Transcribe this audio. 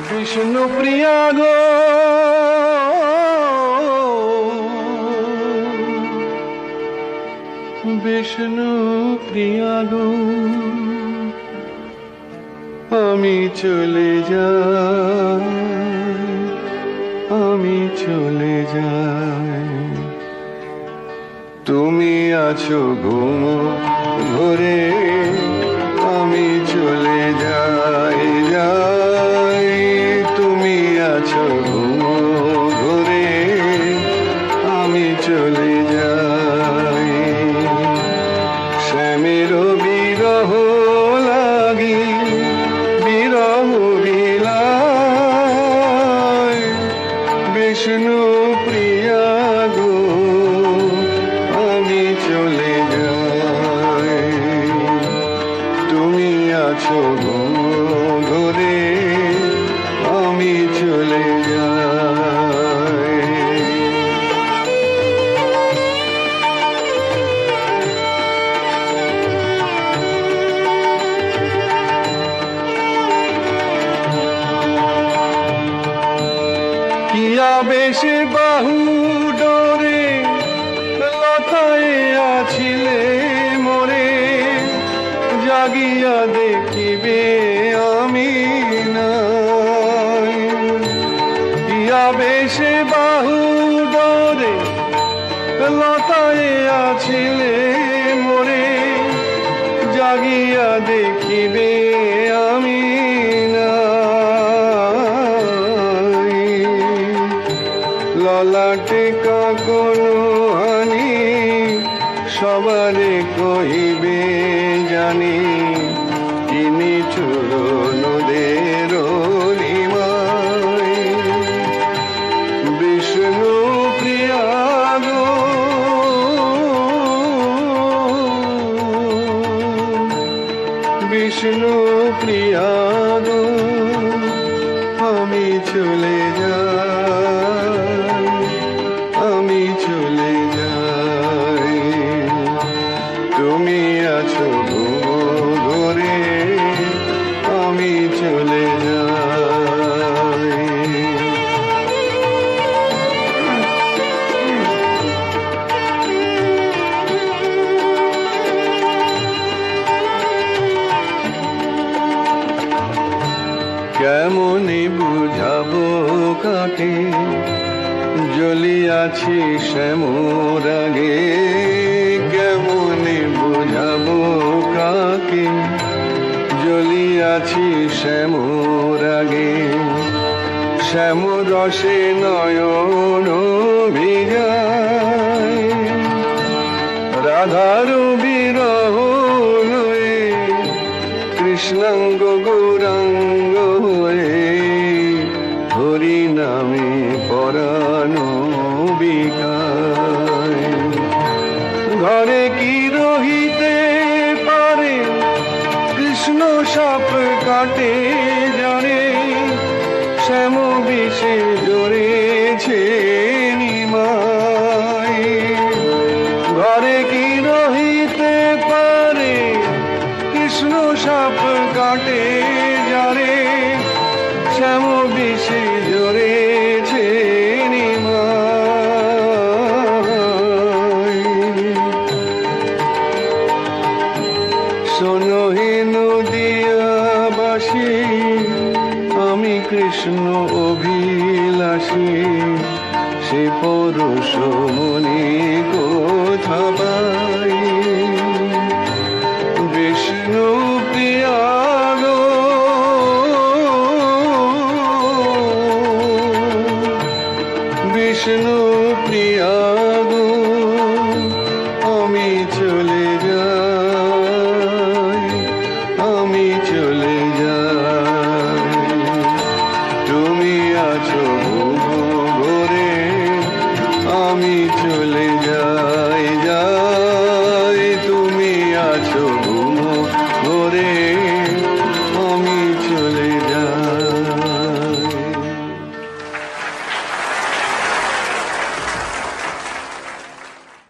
বিষ্ণু প্রিয়া গো বিষ্ণু প্রিয়া গো, আমি চলে যাই, আমি চলে যাই। তুমি আছো ঘুম ঘরে, আমি চলে যাই যাই। তুমি আছো ঘুম ঘরে, আমি চলে যাই। শ্যামের বিরহ লাগি বিরহ বিলায়, বিষ্ণু প্রিয়া গো আমি চলে যাই। তুমি আছো ঘরে, আমি চলে যাই। কিয়া বেশে বাহু ডোরে লতায় আছিলে মোরে, জাগিয়া দেখিবে আমি নাই। কিয়া বেশে বাহু ডোরে লতায় আছিলে মোরে, জাগিয়া দেখিবে আমি নাই। ললাটে কাকনো হানি সবারে কহিবে জানি, তিনি চূড়নদের নিমাই। বিষ্ণু প্রিয়া গো বিষ্ণু প্রিয়া গো, আমি চলে যাই, আমি চলে যাই। তুমি আছো ঘরে, আমি চলে যাই। কেমনে বুঝাবো কাকে জ্বলিয়াছি শ্যামর আগে, কেমনে বুঝাবো কাকে জ্বলিয়াছি শ্যামর আগে। শ্যাম রসে নয়ন ভিজায়, রাধার বিরহ লয়ে কৃষ্ণাঙ্গ গৌরাঙ্গ হয়ে, হরি নামে পরানো বিকায়। ঘরে কি রহিতে পারে কৃষ্ণ সাপ কাটে জানে, শ্যাম বিষে জড়েছে নিমাই। ঘরে কি রহিতে পারে কৃষ্ণ সাপ কাটে জানে, শ্যাম বিষে জড়েছে নিমাই। শোনহে নদিয়া বাসী, আমি কৃষ্ণ অভিলাষী, সে পরশ মনে কোথা